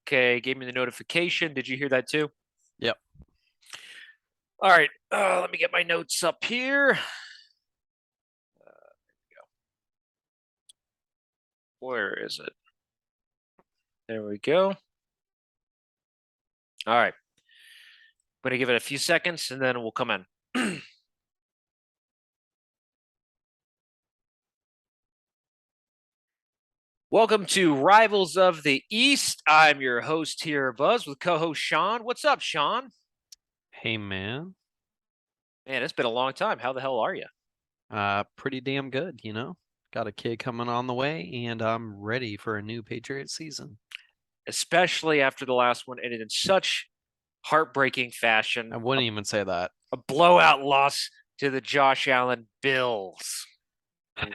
Okay, gave me the notification. Did you hear that too? Yep. All right, let me get my notes up here. Where is it? There we go. All right. I'm going to give it a few seconds and then we'll come in. Welcome to Rivals of the East. I'm your host here, Buzz, with co-host Sean. What's up, Sean? Hey, man. Man, it's been a long time. How the hell are you? Pretty damn good, Got a kid coming on the way, and I'm ready for a new Patriots season. Especially after the last one ended in such heartbreaking fashion. I wouldn't even say that. A blowout loss to the Josh Allen Bills.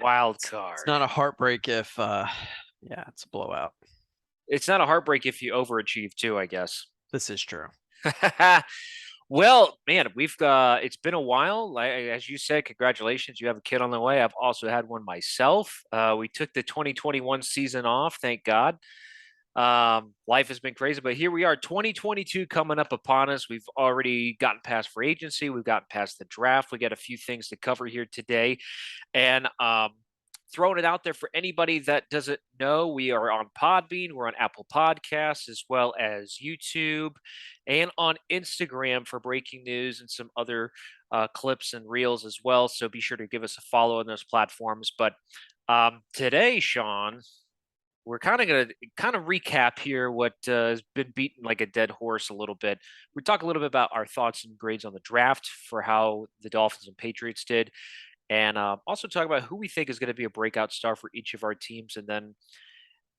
Wild card. It's not a heartbreak if, yeah, it's a blowout. It's not a heartbreak if you overachieve too, I guess. This is true. Well, man, it's been a while. As you said, congratulations. You have a kid on the way. I've also had one myself. We took the 2021 season off, thank God. Life has been crazy, but here we are, 2022 coming up upon us. We've already gotten past free agency. We've gotten past the draft. We got a few things to cover here today. And throwing it out there for anybody that doesn't know, we are on Podbean, we're on Apple Podcasts, as well as YouTube and on Instagram for breaking news and some other clips and reels as well. So be sure to give us a follow on those platforms. But today, Sean, we're kind of going to recap here what has been beaten like a dead horse a little bit. We talk a little bit about our thoughts and grades on the draft for how the Dolphins and Patriots did, and also talk about who we think is going to be a breakout star for each of our teams. And then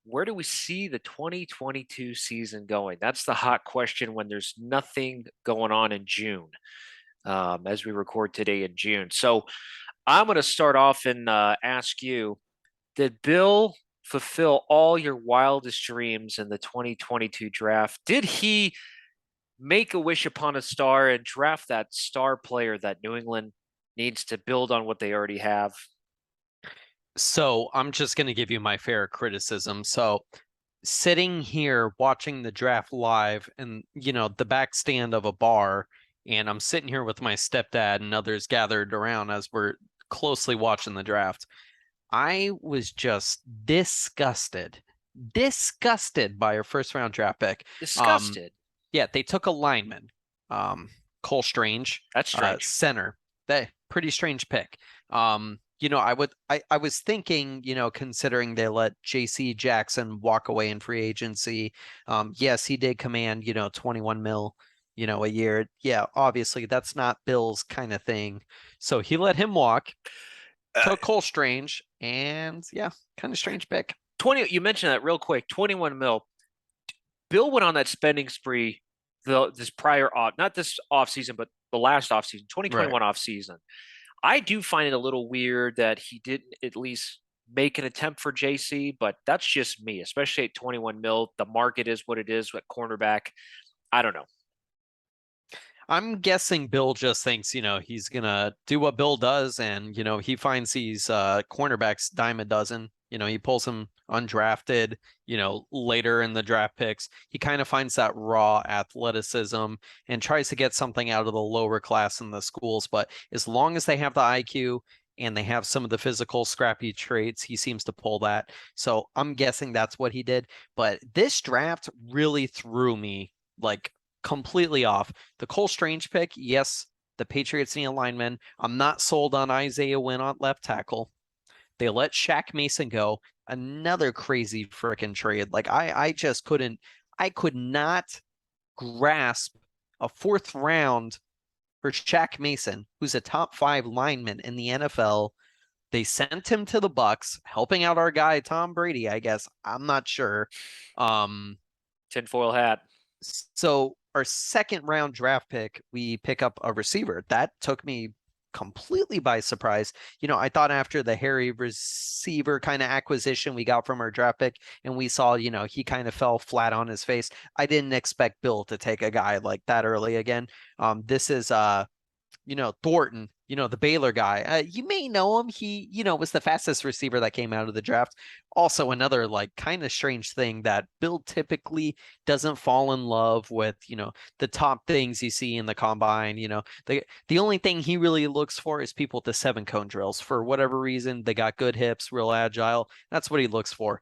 where do we see the 2022 season going? That's the hot question when there's nothing going on in June, as we record today in June. So I'm going to start off and ask you, did Bill fulfill all your wildest dreams in the 2022 draft? Did he make a wish upon a star and draft that star player that New England needs to build on what they already have? So I'm just going to give you my fair criticism. So sitting here watching the draft live and, the back stand of a bar, and I'm sitting here with my stepdad and others gathered around as we're closely watching the draft. I was just disgusted by our first round draft pick. Disgusted. Yeah, they took a lineman, Cole Strange. That's strange. Center. Pretty strange pick. I was thinking, considering they let JC Jackson walk away in free agency. Yes, he did command, 21 mil, a year. Yeah, obviously that's not Bill's kind of thing. So he let him walk. Took Cole Strange, and yeah, kind of strange pick. 20. You mentioned that real quick. 21 mil. Bill went on that spending spree this prior off, not this offseason, but the last offseason, 2021 offseason. I do find it a little weird that he didn't at least make an attempt for JC, but that's just me, especially at 21 mil. The market is what it is at cornerback. I don't know. I'm guessing Bill just thinks, he's going to do what Bill does. And, he finds these cornerbacks dime a dozen. He pulls them undrafted, later in the draft picks. He kind of finds that raw athleticism and tries to get something out of the lower class in the schools. But as long as they have the IQ and they have some of the physical scrappy traits, he seems to pull that. So I'm guessing that's what he did. But this draft really threw me like completely off. The Cole Strange pick, yes, the Patriots need a lineman. I'm not sold on Isaiah Wynn on left tackle. They let Shaq Mason go. Another crazy freaking trade. Like I could not grasp a fourth round for Shaq Mason, who's a top 5 lineman in the NFL. They sent him to the Bucks, helping out our guy Tom Brady, I guess. I'm not sure. Tinfoil hat. So our second round draft pick, we pick up a receiver. That took me completely by surprise. I thought after the Harry receiver kind of acquisition we got from our draft pick, and we saw, he kind of fell flat on his face. I didn't expect Bill to take a guy like that early again. This is Thornton, the Baylor guy. You may know him. He, was the fastest receiver that came out of the draft. Also, another like kind of strange thing that Bill typically doesn't fall in love with, the top things you see in the combine. The only thing he really looks for is people to 7-cone drills. For whatever reason, they got good hips, real agile. That's what he looks for.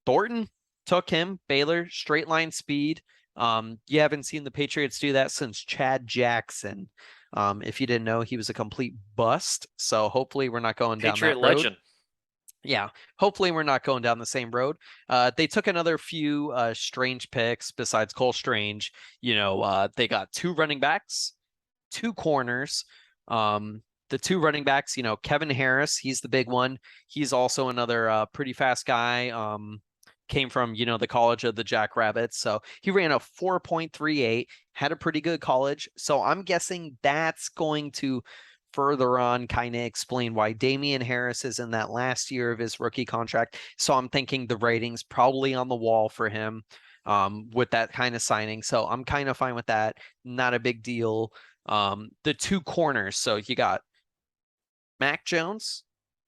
Thornton took him, Baylor, straight line speed. You haven't seen the Patriots do that since Chad Jackson. If you didn't know, he was a complete bust. So hopefully we're not going down Patriot that road. legend. Yeah, hopefully we're not going down the same road. They took another few strange picks besides Cole Strange. They got 2 running backs, 2 corners. The 2 running backs, Kevin Harris, he's the big one. He's also another pretty fast guy. Came from, the College of the Jackrabbits. So he ran a 4.38, had a pretty good college. So I'm guessing that's going to further on kind of explain why Damian Harris is in that last year of his rookie contract. So I'm thinking the rating's probably on the wall for him with that kind of signing. So I'm kind of fine with that. Not a big deal. The 2 corners. So you got Mac Jones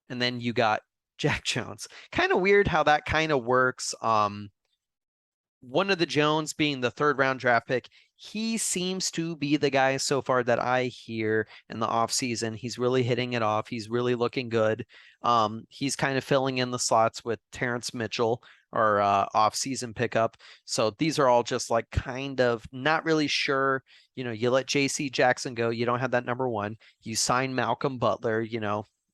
and then you got Jack Jones. Kind of weird how that kind of works. One of the Jones being the 3rd round draft pick, he seems to be the guy so far that I hear in the offseason. He's really hitting it off. He's really looking good. He's kind of filling in the slots with Terrence Mitchell, our offseason pickup. So these are all just like kind of not really sure. You let JC Jackson go. You don't have that number 1. You sign Malcolm Butler,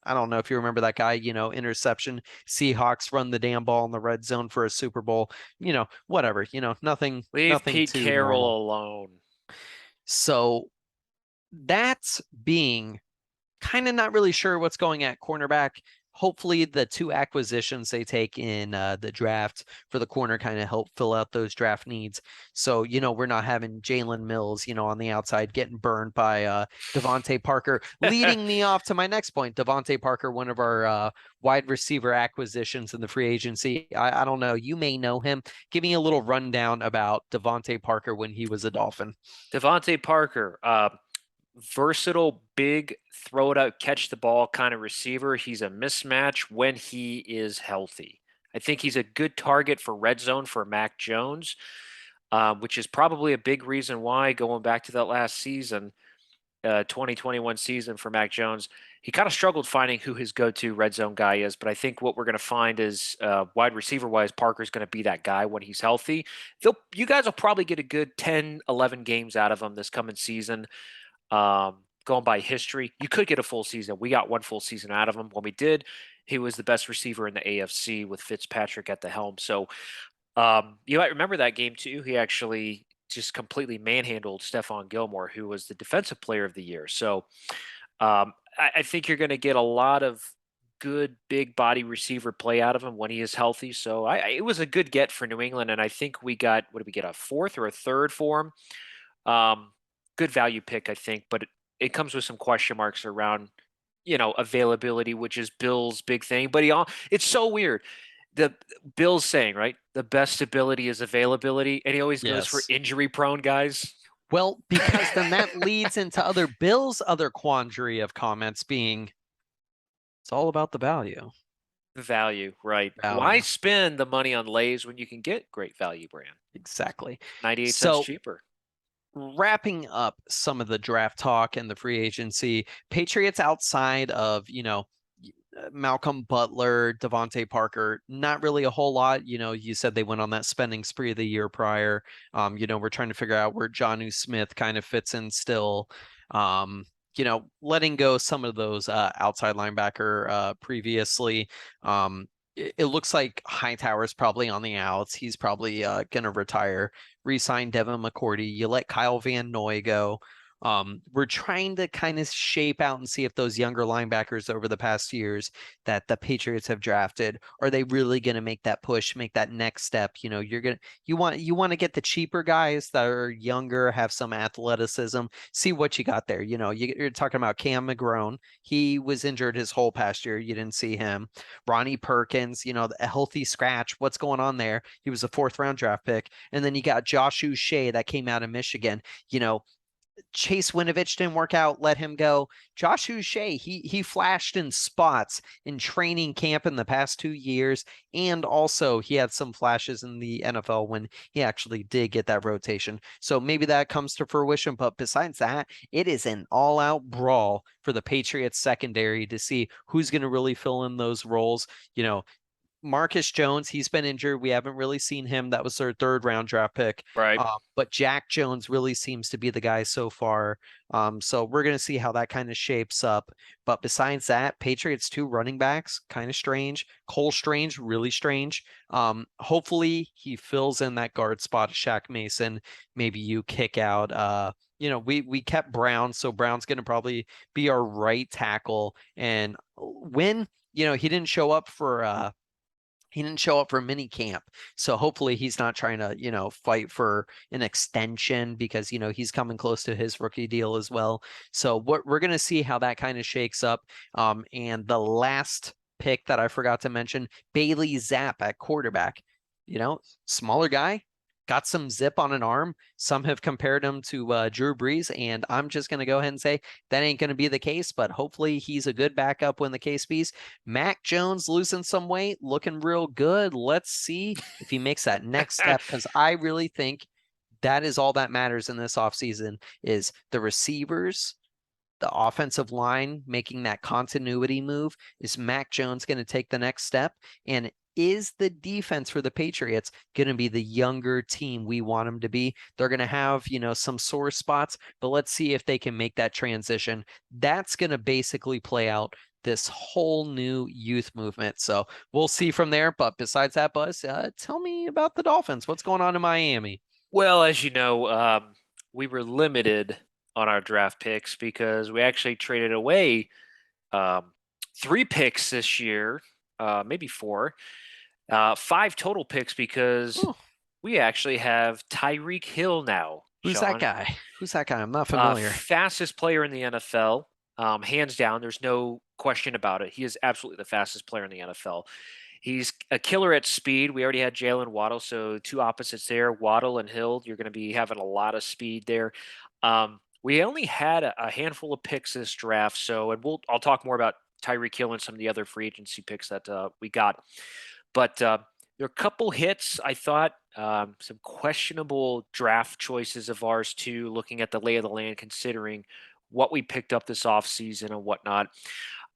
I don't know if you remember that guy, interception. Seahawks run the damn ball in the red zone for a Super Bowl, whatever, nothing, Leave nothing Pete too Carroll normal. alone. So that's being kind of not really sure what's going at cornerback. Hopefully the 2 acquisitions they take in the draft for the corner kind of help fill out those draft needs. So, we're not having Jalen Mills, on the outside getting burned by Devontae Parker, leading me off to my next point. Devontae Parker, one of our wide receiver acquisitions in the free agency. I don't know. You may know him. Give me a little rundown about Devontae Parker when he was a Dolphin. Devontae Parker, versatile, big, throw it out, catch the ball kind of receiver. He's a mismatch when he is healthy. I think he's a good target for red zone for Mac Jones, which is probably a big reason why, going back to that last season, 2021 season for Mac Jones, he kind of struggled finding who his go-to red zone guy is. But I think what we're going to find is wide receiver-wise, Parker's going to be that guy when he's healthy. You guys will probably get a good 10, 11 games out of him this coming season. Going by history, you could get a full season. We got 1 full season out of him. When we did, he was the best receiver in the AFC with Fitzpatrick at the helm. So you might remember that game too. He actually just completely manhandled Stephon Gilmore, who was the defensive player of the year. So I think you're going to get a lot of good big body receiver play out of him when he is healthy. So it was a good get for New England. And I think we got, what did we get, a 4th or a 3rd for him? Good value pick, I think, but it comes with some question marks around, availability, which is Bill's big thing. But it's so weird. The Bill's saying, right, the best ability is availability, and he always goes for Yes. injury-prone guys. Well, because then that leads into Bill's other quandary of comments being, it's all about the value. Value, right? Value. Why spend the money on Lay's when you can get great value brand? Exactly. 98 cents cheaper. Wrapping up some of the draft talk and the free agency, Patriots outside of, Malcolm Butler, Devontae Parker, not really a whole lot. You said they went on that spending spree the year prior. We're trying to figure out where Jonnu Smith kind of fits in still. Letting go some of those outside linebacker previously. It looks like Hightower's probably on the outs. He's probably going to retire. Resign Devin McCourty. You let Kyle Van Noy go. We're trying to kind of shape out and see if those younger linebackers over the past years that the Patriots have drafted, are they really going to make that push, make that next step? You want to get the cheaper guys that are younger, have some athleticism, see what you got there. You're talking about Cam McGrone. He was injured his whole past year. You didn't see him. Ronnie Perkins, a healthy scratch. What's going on there? He was a 4th round draft pick. And then you got Josh Uche that came out of Michigan. Chase Winovich didn't work out, let him go. Josh Uche, he flashed in spots in training camp in the past 2 years, and also he had some flashes in the NFL when he actually did get that rotation. So maybe that comes to fruition. But besides that, it is an all-out brawl for the Patriots secondary to see who's going to really fill in those roles. You know, Marcus Jones, he's been injured. We haven't really seen him. That was their third round draft pick. Right. But Jack Jones really seems to be the guy so far. So we're going to see how that kind of shapes up. But besides that, Patriots two running backs, kind of strange. Cole Strange, really strange. Hopefully he fills in that guard spot, Shaq Mason. Maybe you kick out we kept Brown, so Brown's going to probably be our right tackle. And when he didn't show up for mini camp. So hopefully he's not trying to, fight for an extension because, he's coming close to his rookie deal as well. So we're going to see how that kind of shakes up. And the last pick that I forgot to mention, Bailey Zapp at quarterback, smaller guy, got some zip on an arm. Some have compared him to Drew Brees, and I'm just going to go ahead and say that ain't going to be the case, but hopefully he's a good backup when the case be's. Mac Jones losing some weight, looking real good. Let's see if he makes that next step, because I really think that is all that matters in this offseason is the receivers, the offensive line making that continuity move. Is Mac Jones going to take the next step? And is the defense for the Patriots going to be the younger team we want them to be? They're going to have, some sore spots, but let's see if they can make that transition. That's going to basically play out this whole new youth movement. So we'll see from there. But besides that, Buzz, tell me about the Dolphins. What's going on in Miami? Well, as you know, we were limited on our draft picks because we actually traded away um, 3 picks this year, maybe 4, 5 total picks because Oh, we actually have Tyreek Hill now, who's that Sean. guy? Who's that guy? I'm not familiar. Fastest player in the NFL, hands down. There's no question about it. He is absolutely the fastest player in the NFL. He's a killer at speed. We already had Jalen Waddle, so two opposites there. Waddle and Hill, you're going to be having a lot of speed there. We only had a handful of picks this draft, so I'll talk more about Tyreek Hill and some of the other free agency picks that we got. But there are a couple hits, I thought, some questionable draft choices of ours too, looking at the lay of the land, considering what we picked up this offseason and whatnot.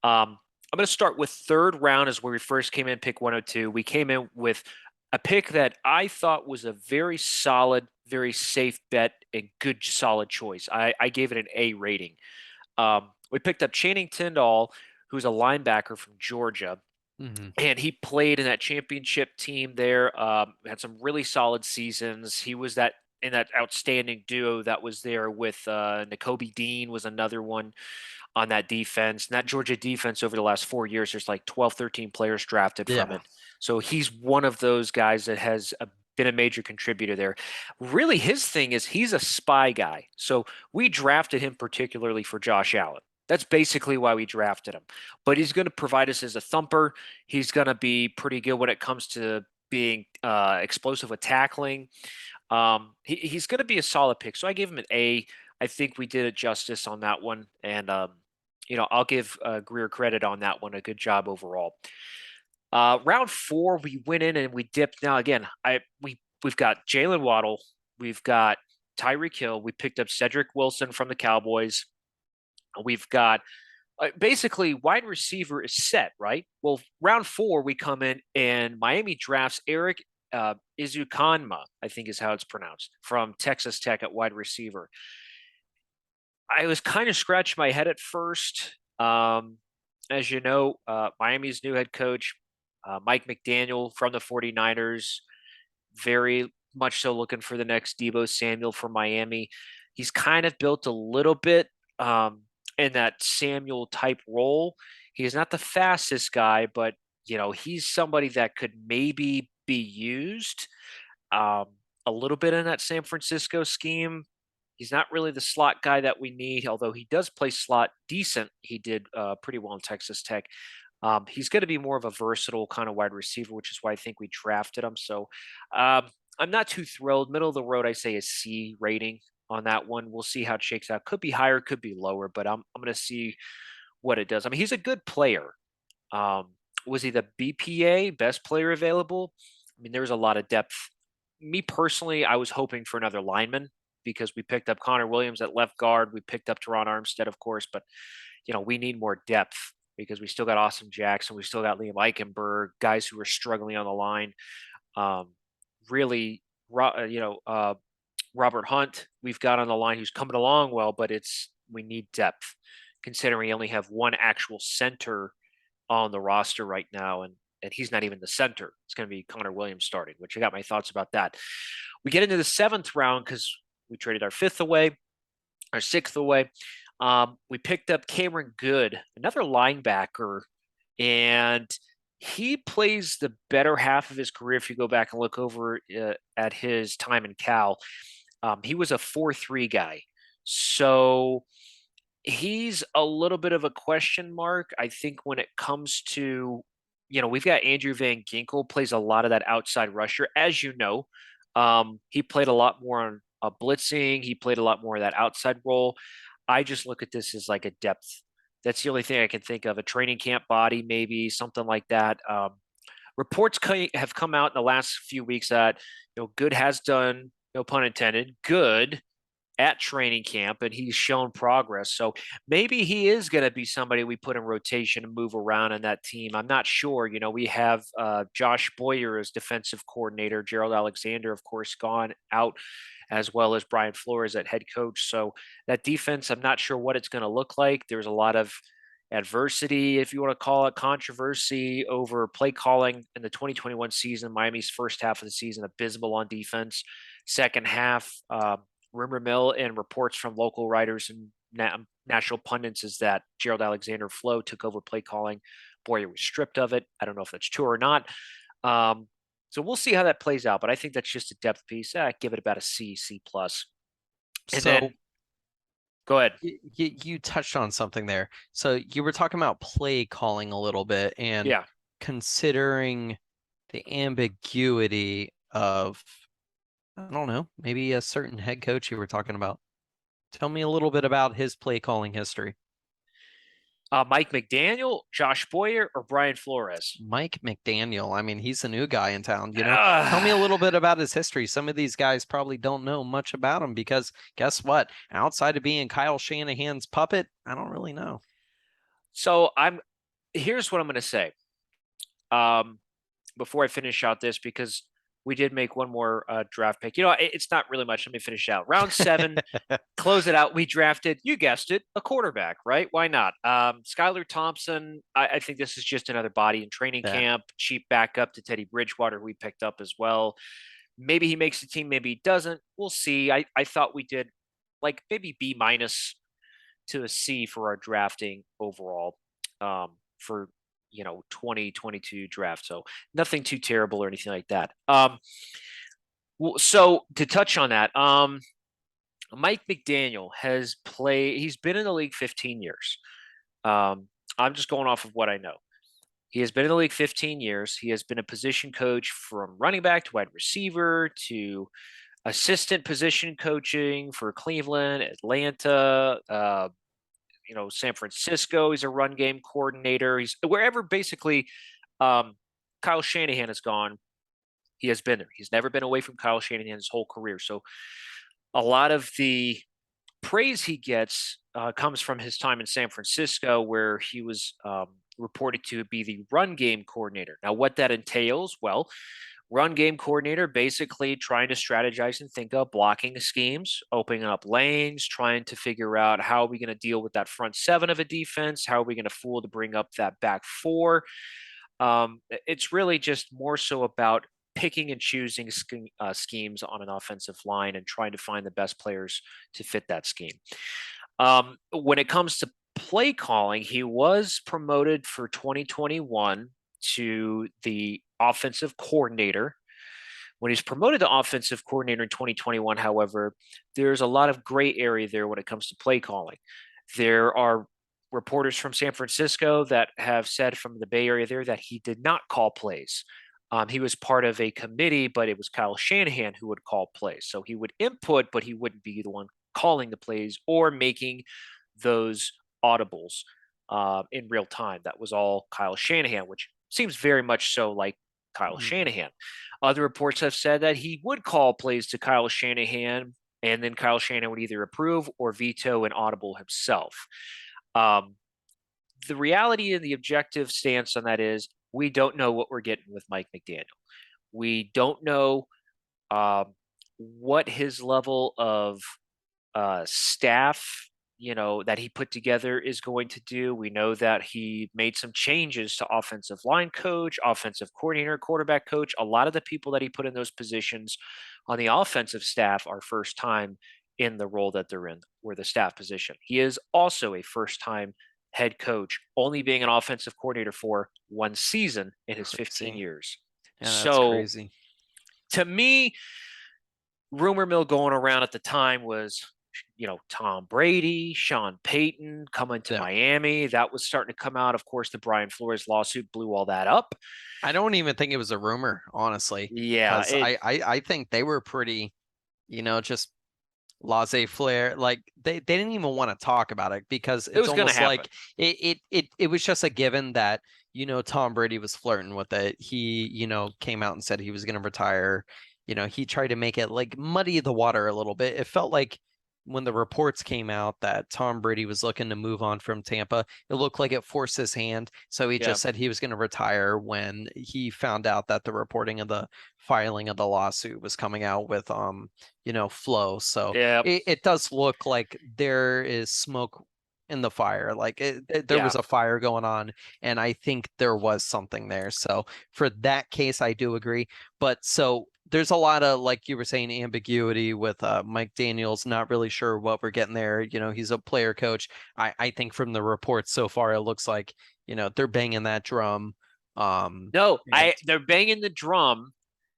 I'm going to start with third round is where we first came in, pick 102. We came in with a pick that I thought was a very solid, very safe bet and good, solid choice. I gave it an A rating. We picked up Channing Tindall, who's a linebacker from Georgia. Mhm. And he played in that championship team there. Had some really solid seasons. He was in that outstanding duo that was there with N'Kobe Dean was another one on that defense. And that Georgia defense over the last 4 years, there's like 12, 13 players drafted from Yeah. it. So he's one of those guys that has been a major contributor there. Really, his thing is he's a spy guy. So we drafted him particularly for Josh Allen. That's basically why we drafted him. But he's going to provide us as a thumper. He's going to be pretty good when it comes to being explosive with tackling. He's going to be a solid pick. So I gave him an A. I think we did it justice on that one. And, I'll give Greer credit on that one. A good job overall. Round 4, we went in and we dipped. Now, again, we've got Jalen Waddle. We've got Tyreek Hill. We picked up Cedric Wilson from the Cowboys. We've got basically wide receiver is set, right? Well, round 4, we come in and Miami drafts Eric Izukanma, I think is how it's pronounced, from Texas Tech at wide receiver. I was kind of scratching my head at first. As you know, Miami's new head coach, Mike McDaniel from the 49ers, very much so looking for the next Debo Samuel for Miami. He's kind of built a little bit in that Samuel type role. He is not the fastest guy, but he's somebody that could maybe be used a little bit in that San Francisco scheme. He's not really the slot guy that we need, although he does play slot decent. He did pretty well in Texas Tech. He's going to be more of a versatile kind of wide receiver, which is why I think we drafted him. So I'm not too thrilled. Middle of the road, I say a C rating. on that one. We'll see how it shakes out. Could be higher, could be lower, but I'm going to see what it does. I mean, he's a good player. Um, was he the BPA best player available? I mean, there was a lot of depth. Me personally, I was hoping for another lineman because we picked up Connor Williams at left guard. We picked up Teron Armstead, of course, but we need more depth because we still got Austin Jackson, we still got Liam Eichenberg, guys who are struggling on the line. Um, really, Robert Hunt, we've got on the line who's coming along well, but we need depth considering we only have one actual center on the roster right now, and he's not even the center. It's going to be Connor Williams starting, which I got my thoughts about that. We get into the 7th round because we traded our 5th away, our 6th away. We picked up Cameron Good, another linebacker, and he plays the better half of his career. If you go back and look over at his time in Cal, he was a 4-3 guy. So he's a little bit of a question mark. I think when it comes to, we've got Andrew Van Ginkel plays a lot of that outside rusher, as you know. He played a lot more on blitzing. He played a lot more of that outside role. I just look at this as like a depth. That's the only thing I can think of. A training camp body, maybe something like that. Reports have come out in the last few weeks that Good has done, no pun intended, good at training camp, and he's shown progress. So maybe he is going to be somebody we put in rotation and move around in that team. I'm not sure. We have Josh Boyer as defensive coordinator, Gerald Alexander, of course, gone out, as well as Brian Flores at head coach. So that defense, I'm not sure what it's going to look like. There's a lot of adversity, if you want to call it, controversy over play calling in the 2021 season. Miami's first half of the season abysmal on defense. Second half, rumor mill and reports from local writers and national pundits is that Gerald Alexander Flo took over play calling. Boyer was stripped of it. I don't know if that's true or not. So we'll see how that plays out. But I think that's just a depth piece. I give it about a C, C plus. And So then go ahead. you touched on something there. So you were talking about play calling a little bit and Yeah. considering the ambiguity of, I don't know, maybe a certain head coach you were talking about. Tell me a little bit about his play calling history. Mike McDaniel, Josh Boyer, or Brian Flores? Mike McDaniel. I mean, he's a new guy in town, Tell me a little bit about his history. Some of these guys probably don't know much about him because guess what? Outside of being Kyle Shanahan's puppet, I don't really know. So here's what I'm going to say. Before I finish out this, because we did make one more draft pick. It's not really much. Let me finish out. Round 7, close it out. We drafted, you guessed it, a quarterback, right? Why not? Skylar Thompson, I think this is just another body in training camp, cheap backup to Teddy Bridgewater, who we picked up as well. Maybe he makes the team, maybe he doesn't. We'll see. I thought we did like maybe B- to a C for our drafting overall for 2022 draft. So nothing too terrible or anything like that. So to touch on that, Mike McDaniel he's been in the league 15 years. I'm just going off of what I know. He has been in the league 15 years. He has been a position coach from running back to wide receiver to assistant position coaching for Cleveland, Atlanta, San Francisco. He's a run game coordinator. He's wherever basically Kyle Shanahan has gone, he has been there. He's never been away from Kyle Shanahan his whole career. So a lot of the praise he gets comes from his time in San Francisco, where he was reported to be the run game coordinator. Now, what that entails, well, run game coordinator, basically trying to strategize and think of blocking schemes, opening up lanes, trying to figure out how are we going to deal with that front 7 of a defense? How are we going to fool to bring up that back 4? It's really just more so about picking and choosing schemes on an offensive line and trying to find the best players to fit that scheme. When it comes to play calling, he was promoted for 2021 to the offensive coordinator. When he's promoted to offensive coordinator in 2021, however, there's a lot of gray area there when it comes to play calling. There are reporters from San Francisco that have said from the Bay Area there that he did not call plays. He was part of a committee, but it was Kyle Shanahan who would call plays. So he would input, but he wouldn't be the one calling the plays or making those audibles in real time. That was all Kyle Shanahan, which seems very much so like Kyle Mm, Shanahan. Other reports have said that he would call plays to Kyle Shanahan, and then Kyle Shanahan would either approve or veto an audible himself. Um, the reality and the objective stance on that is we don't know what we're getting with Mike McDaniel. We don't know um, what his level of staff, that he put together is going to do. We know that he made some changes to offensive line coach, offensive coordinator, quarterback coach. A lot of the people that he put in those positions on the offensive staff are first time in the role that they're in, or the staff position. He is also a first time head coach, only being an offensive coordinator for one season in his 15 crazy. years. Yeah, that's So crazy. to me, rumor mill going around at the time was, Tom Brady, Sean Payton coming to Yeah. Miami. That was starting to come out. Of course, the Brian Flores lawsuit blew all that up. I don't even think it was a rumor, honestly, Yeah, because I think they were pretty, just laissez-faire. Like they didn't even want to talk about it because it it's was going to almost happen. like it was just a given that, Tom Brady was flirting with it. He, came out and said he was going to retire. He tried to make it like muddy the water a little bit. It felt like when the reports came out that Tom Brady was looking to move on from Tampa, it looked like it forced his hand. So he Yeah, just said he was going to retire when he found out that the reporting of the filing of the lawsuit was coming out with Flow. So yeah, it does look like there is smoke in the fire. Like there yeah. was a fire going on, and I think there was something there. So for that case, I do agree. But so there's a lot of, like you were saying, ambiguity with Mike Daniels. Not really sure what we're getting there. He's a player coach. I think from the reports so far, it looks like they're banging that drum. No, And they're banging the drum.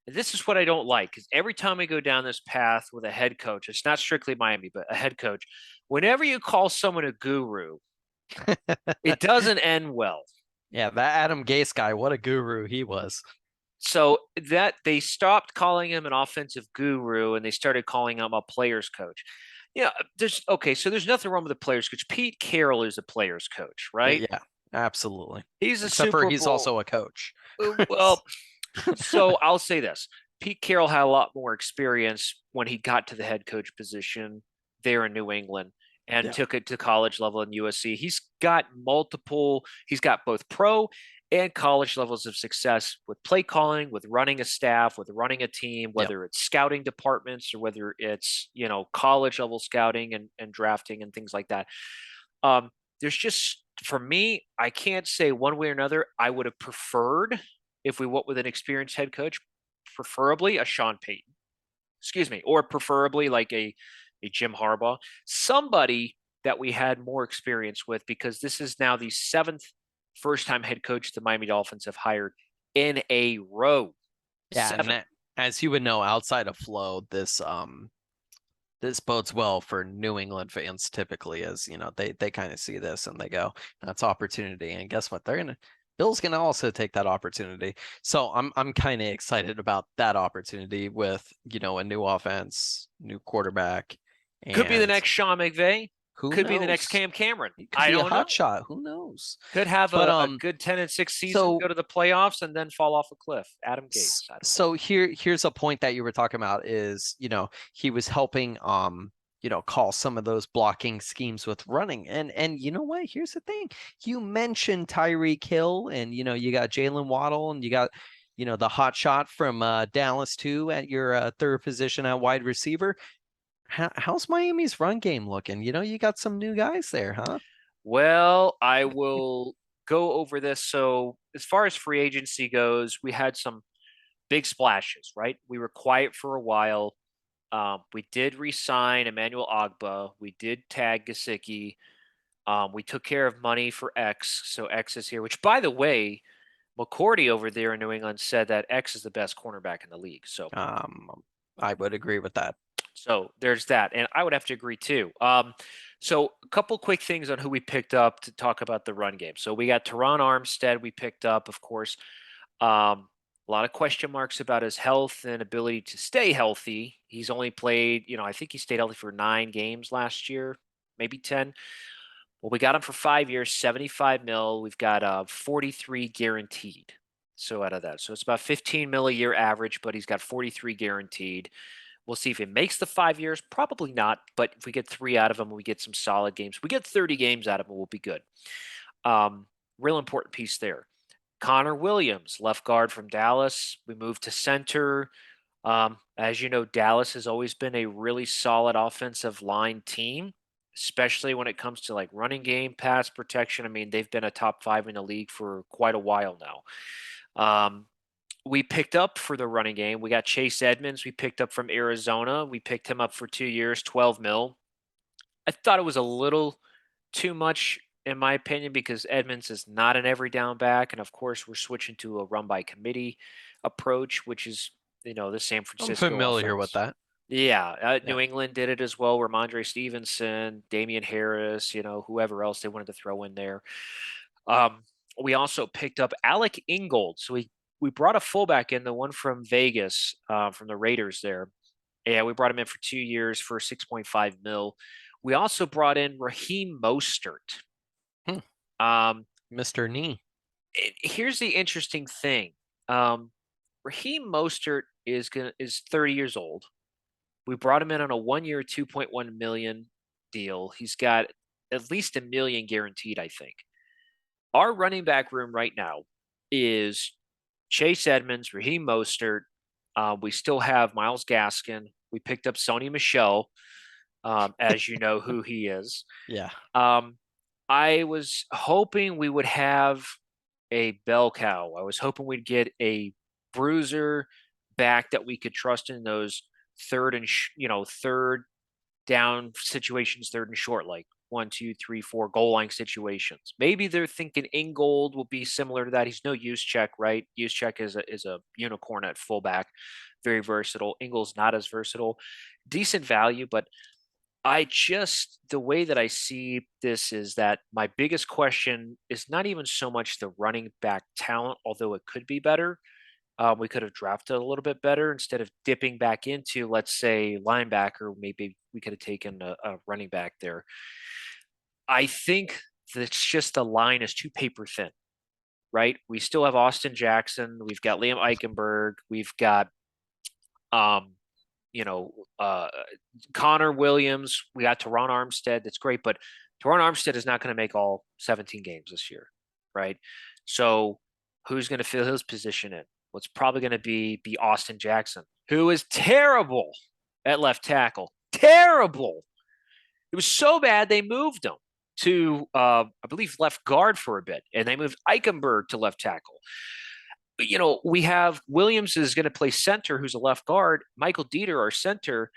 This is what I don't like, because every time we go down this path with a head coach, it's not strictly Miami, but a head coach. Whenever you call someone a guru, it doesn't end well. yeah, that Adam Gase guy, what a guru he was. So that they stopped calling him an offensive guru and they started calling him a players coach. Yeah, so there's nothing wrong with the players coach. Pete Carroll is a players coach, right? Yeah, absolutely. He's a Except for Super he's Bowl. also a coach. Well, so I'll say this. Pete Carroll had a lot more experience when he got to the head coach position there in New England and Yeah. took it to college level in USC. He's got both pro and college levels of success with play calling, with running a staff, with running a team, Yep. whether it's scouting departments or whether it's, college level scouting and drafting and things like that. There's just, for me, I can't say one way or another. I would have preferred, if we went with an experienced head coach, preferably a Sean Payton, excuse me, or preferably like a Jim Harbaugh, somebody that we had more experience with, because this is now the seventh first time head coach the Miami Dolphins have hired in a row. Yeah, and Seven. as you would know, outside of Flow, this bodes well for New England fans typically, as they kind of see this and they go, that's opportunity. And guess what? Bill's gonna also take that opportunity. So I'm kind of excited about that opportunity with, a new offense, new quarterback, Could be the and next Sean McVay. who Could be the next knows? Cam Cameron. It could I be a don't hot know. shot. Who knows? Could have But a good 10-6 season, so go to the playoffs, and then fall off a cliff. Adam Gase. I don't know. so here's a point that you were talking about is, he was helping call some of those blocking schemes with running. And you know what? Here's the thing. You mentioned Tyreek Hill, and you got Jalen Waddle, and you got the hot shot from Dallas too at your third position at wide receiver. How's Miami's run game looking? You got some new guys there, huh? Well, I will go over this. So, as far as free agency goes, we had some big splashes, right? We were quiet for a while. We did re-sign Emmanuel Ogba. We did tag Gasicki. We took care of money for X, so X is here. Which, by the way, McCourty over there in New England said that X is the best cornerback in the league. I would agree with that. So there's that, and I would have to agree too. So a couple quick things on who we picked up to talk about the run game. So we got Teron Armstead. We picked up, of course. Um, A lot of question marks about his health and ability to stay healthy. He's only played, I think he stayed healthy for 9 games last year, maybe 10. Well, we got him for 5 years, 75 mil. We've got 43 guaranteed. So out of that, so it's about 15 mil a year average, but he's got 43 guaranteed. We'll see if it makes the 5 years. Probably not, but if we get 3 out of him, we get some solid games. We get 30 games out of him, we'll be good. Um, Real important piece there. Connor Williams, left guard from Dallas. We moved to center. As you know, Dallas has always been a really solid offensive line team, especially when it comes to like running game, pass protection. I mean, they've been a top 5 in the league for quite a while now. We picked up for the running game. We got Chase Edmonds. We picked up from Arizona. We picked him up for 2 years, 12 mil. I thought it was a little too much in my opinion because Edmonds is not an every down back, and of course we're switching to a run by committee approach, which is the San I'm Francisco familiar with offense. that. Yeah, Yeah. New England did it as well. Ramondre Stevenson, Damian Harris, whoever else they wanted to throw in there. Um, we also picked up Alec Ingold, so we brought a fullback in, the one from Vegas, from the Raiders there. Yeah, we brought him in for 2 years for 6.5 mil. We also brought in Raheem Mostert. Hmm. Um, Mr. Knee. Here's the interesting thing. Raheem Mostert is 30 years old. We brought him in on a 1 year, 2.1 million deal. He's got at least a million guaranteed, I think. Our running back room right now is Chase Edmonds, Raheem Mostert. We still have Miles Gaskin. We picked up Sony Michelle, as you know who he is. Yeah. Um, I was hoping we would have a bell cow. I was hoping we'd get a bruiser back that we could trust in those third down situations, third and short, like 1, 2, 3, 4 goal line situations. Maybe they're thinking Ingold will be similar to that. He's no Juszczyk, right? Juszczyk is a unicorn at fullback, very versatile. Ingold's not as versatile. Decent value, but the way that I see this is that my biggest question is not even so much the running back talent, although it could be better. We could have drafted a little bit better instead of dipping back into, let's say, linebacker. Maybe we could have taken a running back there. I think that's just the line is too paper thin, right? We still have Austin Jackson. We've got Liam Eichenberg. We've got um, you know, uh, Connor Williams. We got Teron Armstead. That's great, but Teron Armstead is not going to make all 17 games this year, right? So who's going to fill his position in? What's probably going to be Austin Jackson, who is terrible at left tackle. Terrible. It was so bad they moved him to, I believe, left guard for a bit, and they moved Eichenberg to left tackle. We have Williams is going to play center, who's a left guard. Michael Dieter, our center,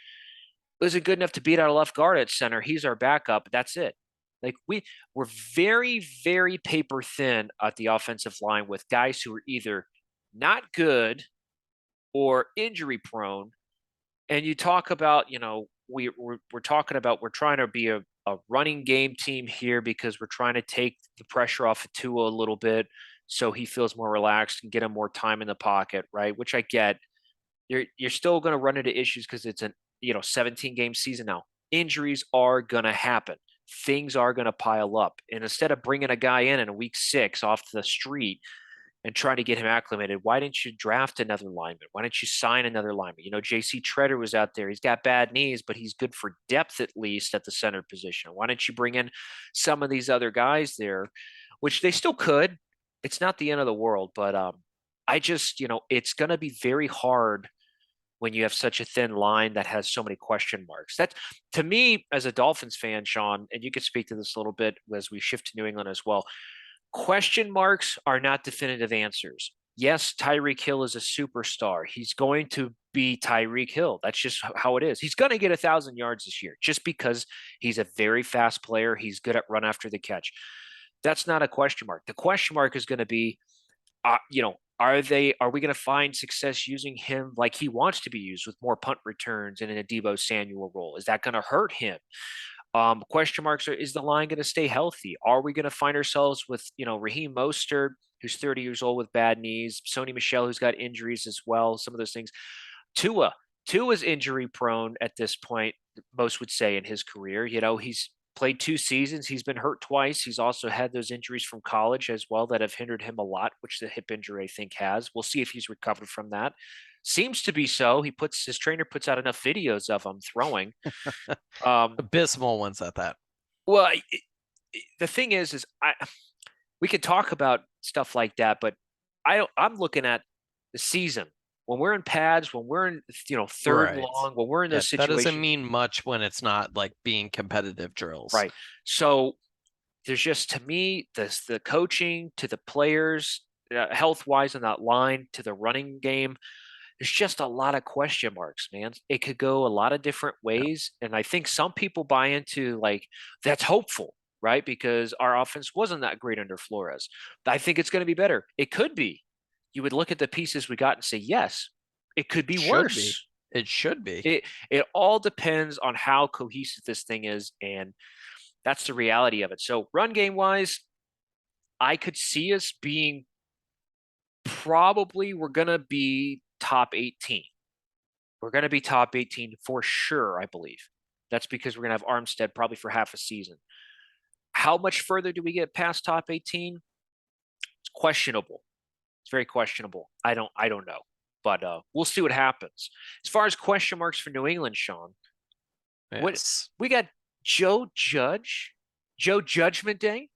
isn't good enough to beat our left guard at center. He's our backup. That's it. Like we're very, very paper thin at the offensive line with guys who are either not good or injury prone. And you talk about, we're talking about we're trying to be a running game team here because we're trying to take the pressure off of Tua a little bit so he feels more relaxed and get him more time in the pocket, right? Which I get. You're still going to run into issues because it's a 17 game season now. Injuries are going to happen. Things are going to pile up. And instead of bringing a guy in week 6 off the street and trying to get him acclimated, why didn't you draft another lineman? Why didn't you sign another lineman? JC Treader was out there. He's got bad knees, but he's good for depth at least at the center position. Why didn't you bring in some of these other guys there, which they still could? It's not the end of the world, but I just, it's going to be very hard when you have such a thin line that has so many question marks. That, to me, as a Dolphins fan, Sean, and you could speak to this a little bit as we shift to New England as well. Question marks are not definitive answers. Yes, Tyreek Hill is a superstar. He's going to be Tyreek Hill. That's just how it is. He's going to get 1,000 yards this year just because he's a very fast player. He's good at run after the catch. That's not a question mark. The question mark is going to be, are we going to find success using him like he wants to be used with more punt returns and in a Deebo Samuel role? Is that going to hurt him? Question marks are, is the line going to stay healthy? Are we going to find ourselves with, Raheem Mostert who's 30 years old with bad knees. Sony Michel, who's got injuries as well. Some of those things. Tua. Tua's injury prone at this point, most would say in his career. He's played 2 seasons. He's been hurt twice. He's also had those injuries from college as well that have hindered him a lot, which the hip injury I think has. We'll see if he's recovered from that. Seems to be so. His trainer puts out enough videos of him throwing. Abysmal ones at that. Well, the thing is we could talk about stuff like that, but I'm looking at the season. When we're in pads, when we're in, third Right. long, when we're in those That situations. doesn't mean much when it's not like being competitive drills. Right. So there's just, to me, the coaching to the players, health-wise on that line, to the running game, there's just a lot of question marks, man. It could go a lot of different ways. And I think some people buy into like, that's hopeful, right? Because our offense wasn't that great under Flores. I think it's going to be better. It could be. You would look at the pieces we got and say, yes, it could be worse. It should be. It all depends on how cohesive this thing is, and that's the reality of it. So run game wise, I could see us being we're going to be top 18. We're going to be top 18 for sure, I believe. That's because we're going to have Armstead probably for half a season. How much further do we get past top 18? It's questionable. It's very questionable. I don't know, but we'll see what happens. As far as question marks for New England, Sean, we got Joe Judgment Day.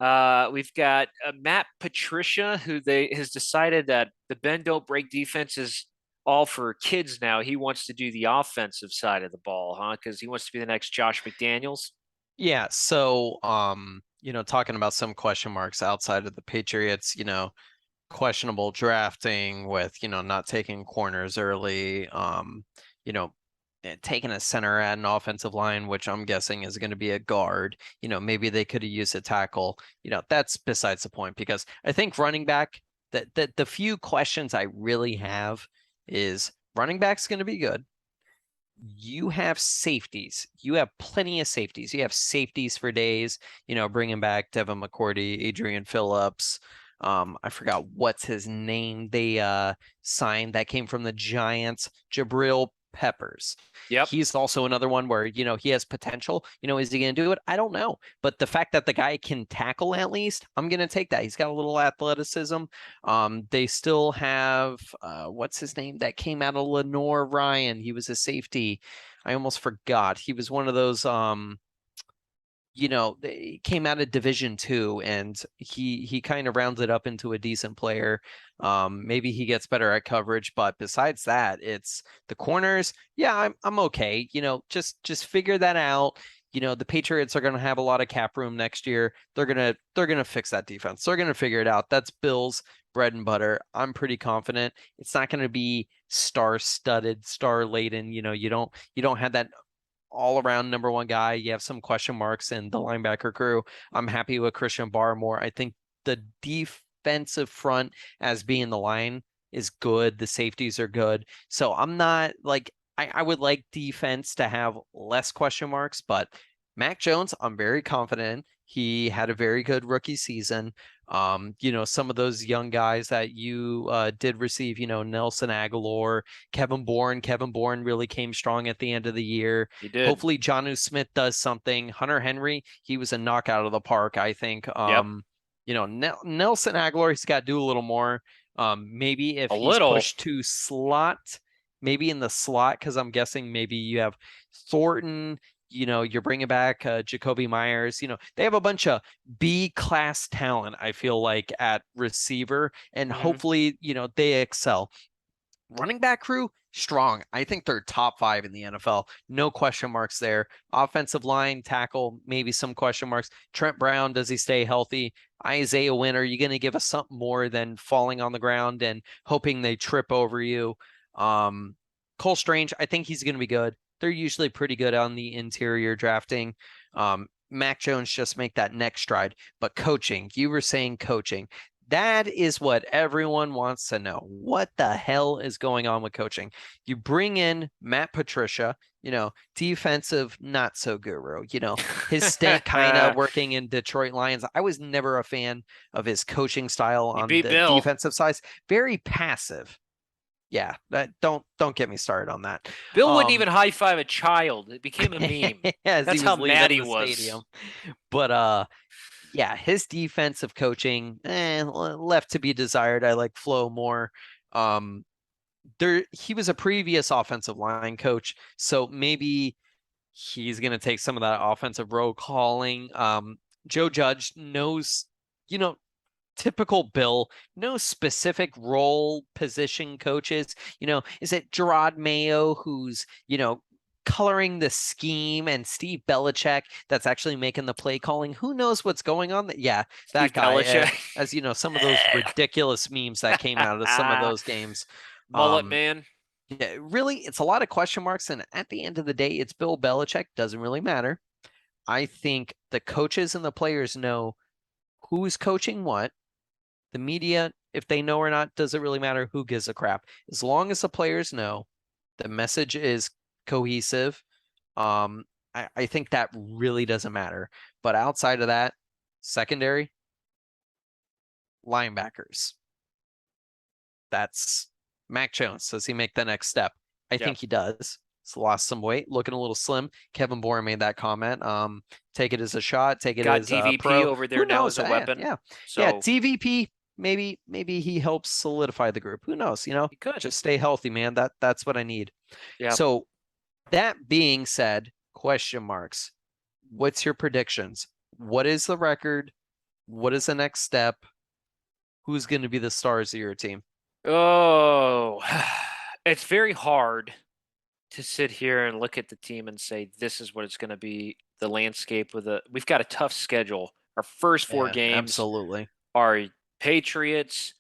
We've got Matt Patricia, who has decided that the bend don't break defense is all for kids now. He wants to do the offensive side of the ball, huh? Because he wants to be the next Josh McDaniels. Yeah. So, talking about some question marks outside of the Patriots, questionable drafting with, not taking corners early, taking a center at an offensive line, which I'm guessing is going to be a guard. Maybe they could have used a tackle. That's besides the point, because I think running back, that the few questions I really have is running back's going to be good. You have safeties. You have plenty of safeties. You have safeties for days, bringing back Devin McCourty, Adrian Phillips. I forgot what's his name they signed that came from the Giants, Jabril Peppers. Yep. He's also another one where, he has potential. Is he going to do it? I don't know. But the fact that the guy can tackle at least, I'm going to take that. He's got a little athleticism. They still have, what's his name that came out of Lenore Ryan. He was a safety. I almost forgot. He was one of those, they came out of Division II, and he kind of rounds it up into a decent player. Maybe he gets better at coverage, but besides that, it's the corners. Yeah, I'm okay. Just figure that out. The Patriots are going to have a lot of cap room next year. They're going to fix that defense. They're going to figure it out. That's Bill's bread and butter. I'm pretty confident. It's not going to be star-studded, star-laden. You don't have that all-around number one guy. You have some question marks in the linebacker crew. I'm happy with Christian Barmore. I think the defensive front as being the line is good. The safeties are good. So I'm not like, I would like defense to have less question marks, but Mac Jones, I'm very confident. He had a very good rookie season. Some of those young guys that you did receive, Nelson Aguilar, Kevin Bourne. Kevin Bourne really came strong at the end of the year. He did. Hopefully Jonnu Smith does something. Hunter Henry, he was a knockout of the park, I think. Yep. Nelson Aguilar, he's got to do a little more. Maybe if he's pushed to slot, maybe in the slot, because I'm guessing maybe you have Thornton. You're bringing back Jacoby Myers. They have a bunch of B-class talent, I feel like, at receiver, and hopefully, they excel. Running back crew, strong. I think they're top 5 in the NFL. No question marks there. Offensive line, tackle, maybe some question marks. Trent Brown, does he stay healthy? Isaiah Wynn, are you going to give us something more than falling on the ground and hoping they trip over you? Cole Strange, I think he's going to be good. They're usually pretty good on the interior drafting. Mac Jones just make that next stride. But coaching, you were saying coaching. That is what everyone wants to know. What the hell is going on with coaching? You bring in Matt Patricia, defensive not so guru. His stint kind of working in Detroit Lions. I was never a fan of his coaching style He on beat the Bill. defensive side. Very passive. Yeah, don't get me started on that. Bill wouldn't even high five a child. It became a meme. As he That's how was mad leaving he the was. stadium. But yeah, his defensive coaching left to be desired. I like Flo more. Um, he was a previous offensive line coach, so maybe he's gonna take some of that offensive road calling. Joe Judge knows, you know, typical Bill, no specific role position coaches. Is it Gerard Mayo who's, coloring the scheme and Steve Belichick that's actually making the play calling? Who knows what's going on? Yeah, that Steve guy. Belichick. As you know, some of those ridiculous memes that came out of some of those games. Mullet Um, man. yeah, really, it's a lot of question marks. And at the end of the day, it's Bill Belichick. Doesn't really matter. I think the coaches and the players know who's coaching what. The media, if they know or not, doesn't really matter. Who gives a crap? As long as the players know the message is cohesive, I think that really doesn't matter. But outside of that, secondary, linebackers. That's Mac Jones. Does he make the next step? I Yeah. think he does. He's lost some weight, looking a little slim. Kevin Bourne made that comment. Take it as a shot, take it Got as a DVP pro. over there Who now knows? as a weapon. Yeah. Yeah, So TVP, maybe he helps solidify the group. Who knows? he could. Just stay healthy, man. That's what I need. Yeah. So that being said, question marks. What's your predictions? What is the record? What is the next step? Who's going to be the stars of your team? Oh, it's very hard to sit here and look at the team and say this is what it's going to be. The landscape with we've got a tough schedule. Our first four Yeah, games absolutely. are Patriots,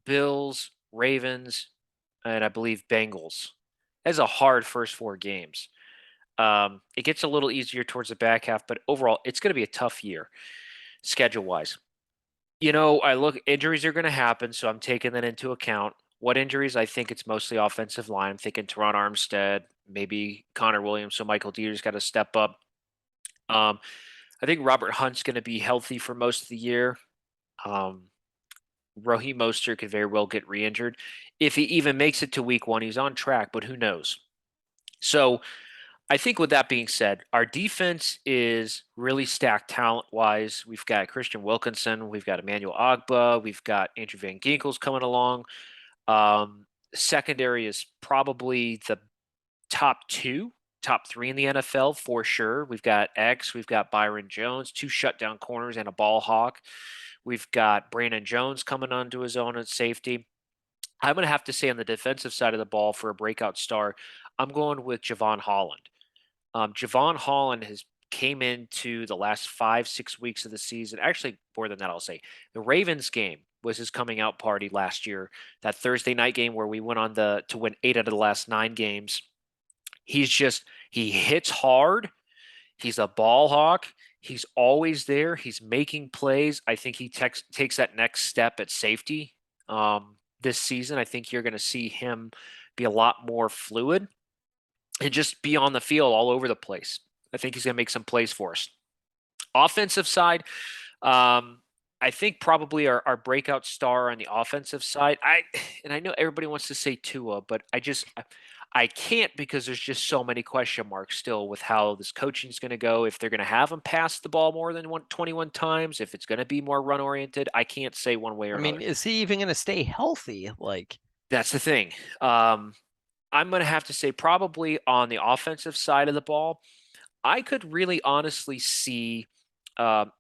Bills, Ravens, and I believe Bengals. That's a hard first four games. It gets a little easier towards the back half, but overall, it's going to be a tough year schedule wise. I look, injuries are going to happen, so I'm taking that into account. What injuries? I think it's mostly offensive line. I'm thinking Teron Armstead, maybe Connor Williams. So Michael Dieter's got to step up. I think Robert Hunt's going to be healthy for most of the year. Um, Raheem Mostert could very well get re-injured. If he even makes it to week one, he's on track, but who knows? So I think with that being said, our defense is really stacked talent-wise. We've got Christian Wilkinson, we've got Emmanuel Agba, we've got Andrew Van Ginkels coming along. Secondary is probably the top two, top three in the NFL for sure. We've got X, we've got Byron Jones, two shutdown corners, and a ball hawk. We've got Brandon Jones coming onto his own at safety. I'm going to have to say on the defensive side of the ball for a breakout star, I'm going with Javon Holland. Javon Holland has came into the last 5-6 weeks of the season. Actually, more than that, I'll say the Ravens game was his coming out party last year. That Thursday night game where we went on to win 8 out of the last 9 games. He hits hard. He's a ball hawk. He's always there. He's making plays. I think he takes that next step at safety this season. I think you're going to see him be a lot more fluid and just be on the field all over the place. I think he's going to make some plays for us. Offensive side, I think probably our breakout star on the offensive side. I know everybody wants to say Tua, but I can't because there's just so many question marks still with how this coaching is going to go. If they're going to have him pass the ball more than 21 times, if it's going to be more run oriented, I can't say one way or another. Is he even going to stay healthy? That's the thing. I'm going to have to say probably on the offensive side of the ball, I could really honestly see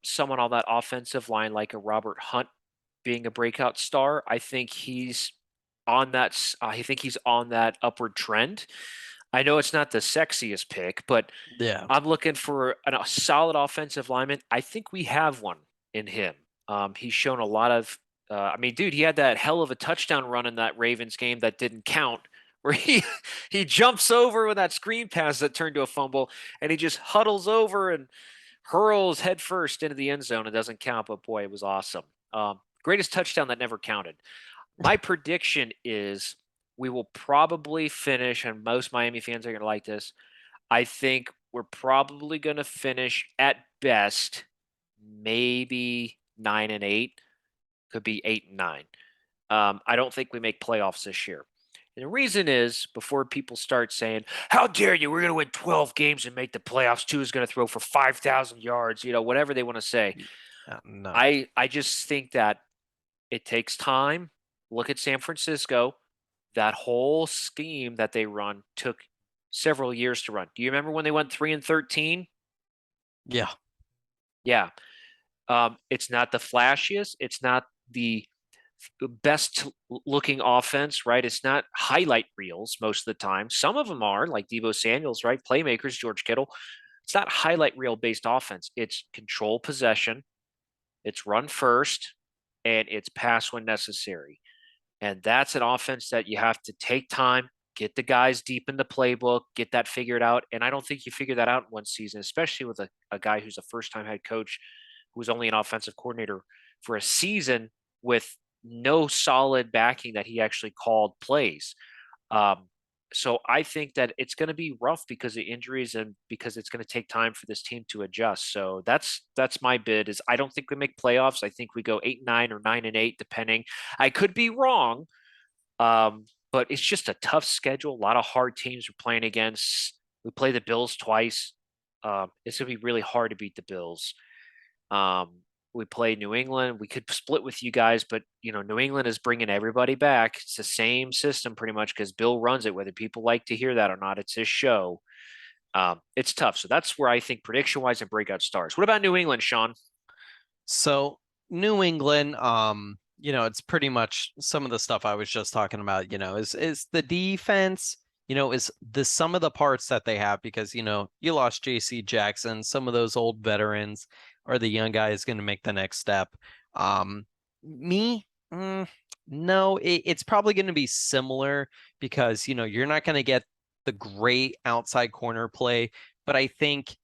someone on that offensive line like a Robert Hunt being a breakout star. I think he's on that. I think he's on that upward trend. I know it's not the sexiest pick, but yeah, I'm looking for a solid offensive lineman. I think we have one in him. He's shown a lot of. Dude, he had that hell of a touchdown run in that Ravens game that didn't count where he jumps over with that screen pass that turned to a fumble, and he just huddles over and hurls head first into the end zone. It doesn't count, but boy, it was awesome. Greatest touchdown that never counted. My prediction is we will probably finish, and most Miami fans are going to like this. I think we're probably going to finish at best maybe 9-8, could be 8-9. I don't think we make playoffs this year. And the reason is before people start saying, "How dare you? We're going to win 12 games and make the playoffs. Tua is going to throw for 5,000 yards." Whatever they want to say. No. I just think that it takes time. Look at San Francisco. That whole scheme that they run took several years to run. Do you remember when they went 3-13? Yeah. Yeah. It's not the flashiest. It's not the best looking offense, right? It's not highlight reels most of the time. Some of them are, like Debo Samuels, right? Playmakers, George Kittle. It's not highlight reel based offense. It's control possession, it's run first, and it's pass when necessary. And that's an offense that you have to take time, get the guys deep in the playbook, get that figured out. And I don't think you figure that out in one season, especially with a guy who's a first time head coach who was only an offensive coordinator for a season with no solid backing that he actually called plays. Um, so I think that it's going to be rough because of injuries and because it's going to take time for this team to adjust. So that's my bid. Is I don't think we make playoffs. I think we go 8-9 or 9-8, depending. I could be wrong, but it's just a tough schedule. A lot of hard teams we're playing against. We play the Bills twice. It's going to be really hard to beat the Bills. Um, we play New England. We could split with you guys, but New England is bringing everybody back. It's the same system pretty much because Bill runs it. Whether people like to hear that or not, it's his show. It's tough. So that's where I think prediction wise and breakout stars. What about New England, Sean? So New England, it's pretty much some of the stuff I was just talking about, is the defense, is the sum of the parts that they have because, you lost JC Jackson, some of those old veterans are the young guys going to make the next step. Me, no, it's probably going to be similar because, you're not going to get the great outside corner play, but I think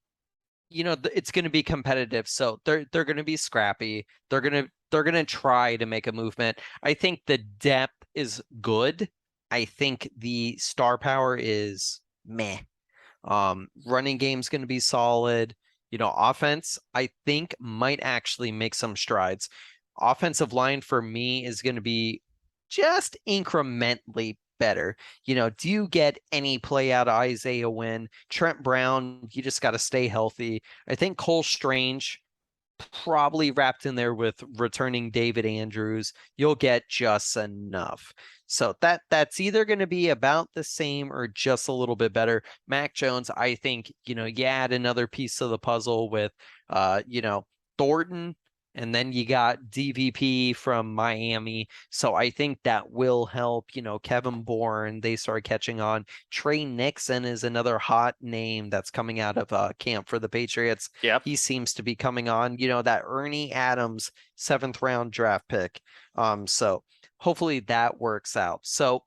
it's going to be competitive, so they're going to be scrappy. They're going to try to make a movement. I think the depth is good. I think the star power is meh. Running game's going to be solid. Offense I think might actually make some strides. Offensive line for me is going to be just incrementally better. Do you get any play out of Isaiah Wynn? Trent Brown, you just got to stay healthy. I think Cole Strange probably wrapped in there with returning David Andrews. You'll get just enough. So that's either going to be about the same or just a little bit better. Mac Jones, I think, you add another piece of the puzzle with Thornton, and then you got DVP from Miami. So I think that will help. Kevin Bourne, they start catching on. Trey Nixon is another hot name that's coming out of camp for the Patriots. Yep. He seems to be coming on. That Ernie Adams 7th round draft pick. So hopefully that works out. So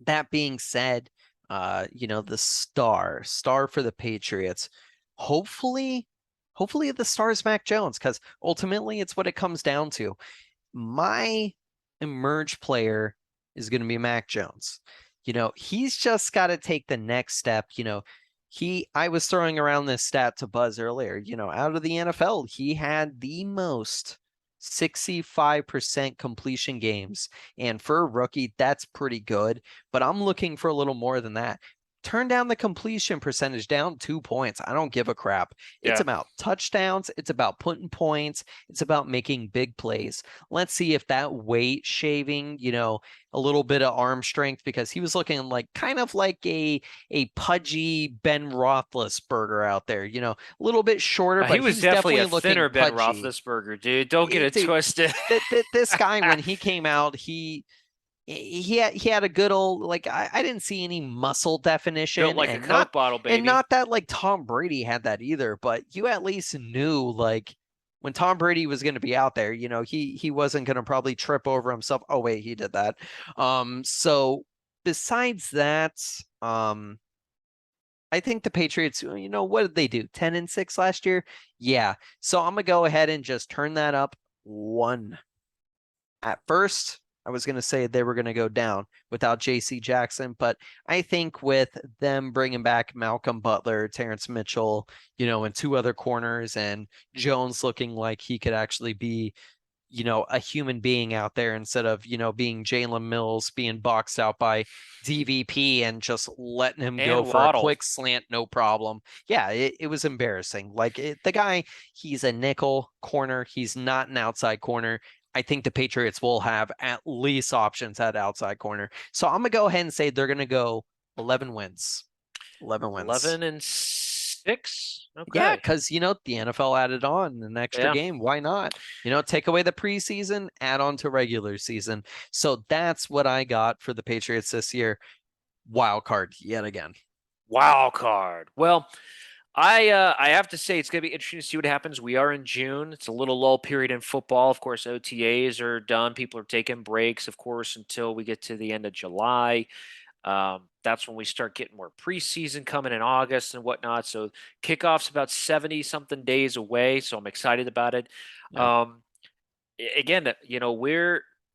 that being said, the star for the Patriots, hopefully the star is Mac Jones, because ultimately it's what it comes down to. My emerge player is going to be Mac Jones. He's just got to take the next step. I was throwing around this stat to Buzz earlier, out of the NFL, he had the most 65% completion games. And for a rookie, that's pretty good. But I'm looking for a little more than that. Turn down the completion percentage down 2 points. I don't give a crap. It's Yeah. about touchdowns. It's about putting points. It's about making big plays. Let's see if that weight shaving, a little bit of arm strength, because he was looking like kind of like a pudgy Ben Roethlisberger out there, a little bit shorter, He but was he was definitely a definitely thinner looking Ben pudgy. Roethlisberger, dude. Don't get it Dude, twisted. this guy, when he came out, he had a good old, like, I didn't see any muscle Built definition, like a and not Coke bottle, and baby. not that like Tom Brady had that either, but you at least knew, like, when Tom Brady was going to be out there, he wasn't going to probably trip over himself. Oh wait, he did that. So besides that, I think the Patriots, what did they do? 10-6 last year? Yeah. So I'm gonna go ahead and just turn that up one. At first, I was going to say they were going to go down without JC Jackson, but I think with them bringing back Malcolm Butler, Terrence Mitchell, and two other corners, and Jones looking like he could actually be, a human being out there instead of, being Jalen Mills being boxed out by DVP and just letting him go And for a Waddle. quick slant, no problem. Yeah, it was embarrassing. Like the guy, he's a nickel corner. He's not an outside corner. I think the Patriots will have at least options at outside corner. So I'm gonna go ahead and say they're gonna go 11 wins. 11 wins. 11-6. Yeah, Okay. because the NFL added on an extra Yeah. game. Why not? Take away the preseason, add on to regular season. So that's what I got for the Patriots this year. Wild card yet again. Wild card. Well, I have to say it's going to be interesting to see what happens. We are in June. It's a little lull period in football. Of course, OTAs are done. People are taking breaks, of course, until we get to the end of July. That's when we start getting more preseason coming in August and whatnot. So kickoff's about 70 something days away. So I'm excited about it. Yeah. Um, again,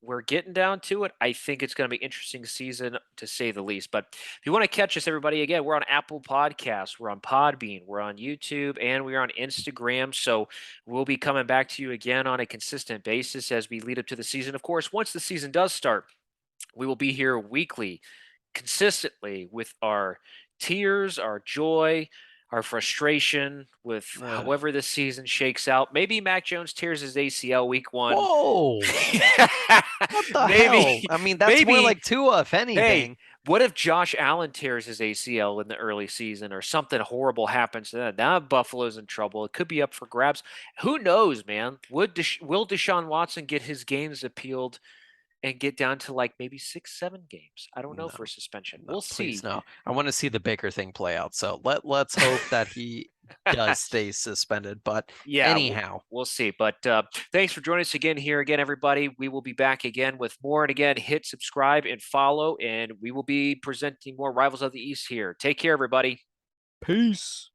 we're getting down to it. I think it's going to be interesting season to say the least. But if you want to catch us, everybody, again, we're on Apple Podcasts, we're on Podbean, we're on YouTube, and we're on Instagram. So we'll be coming back to you again on a consistent basis as we lead up to the season. Of course, once the season does start, we will be here weekly, consistently with our tears, our joy, our frustration with however this season shakes out. Maybe Mac Jones tears his ACL week 1. Whoa. What the hell? maybe, I mean, that's more maybe. like Tua, if Hey, anything. what if Josh Allen tears his ACL in the early season or something horrible happens to that? Now Buffalo's in trouble. It could be up for grabs. Who knows, man? Will Deshaun Watson get his games appealed and get down to like maybe 6, 7 games? I don't know No, for suspension. no, We'll please see. no. I want to see the Baker thing play out. So let's hope that he does stay suspended. But Yeah, anyhow, we'll see. But thanks for joining us again here again, everybody. We will be back again with more. And again, hit subscribe and follow, and we will be presenting more Rivals of the East here. Take care, everybody. peace.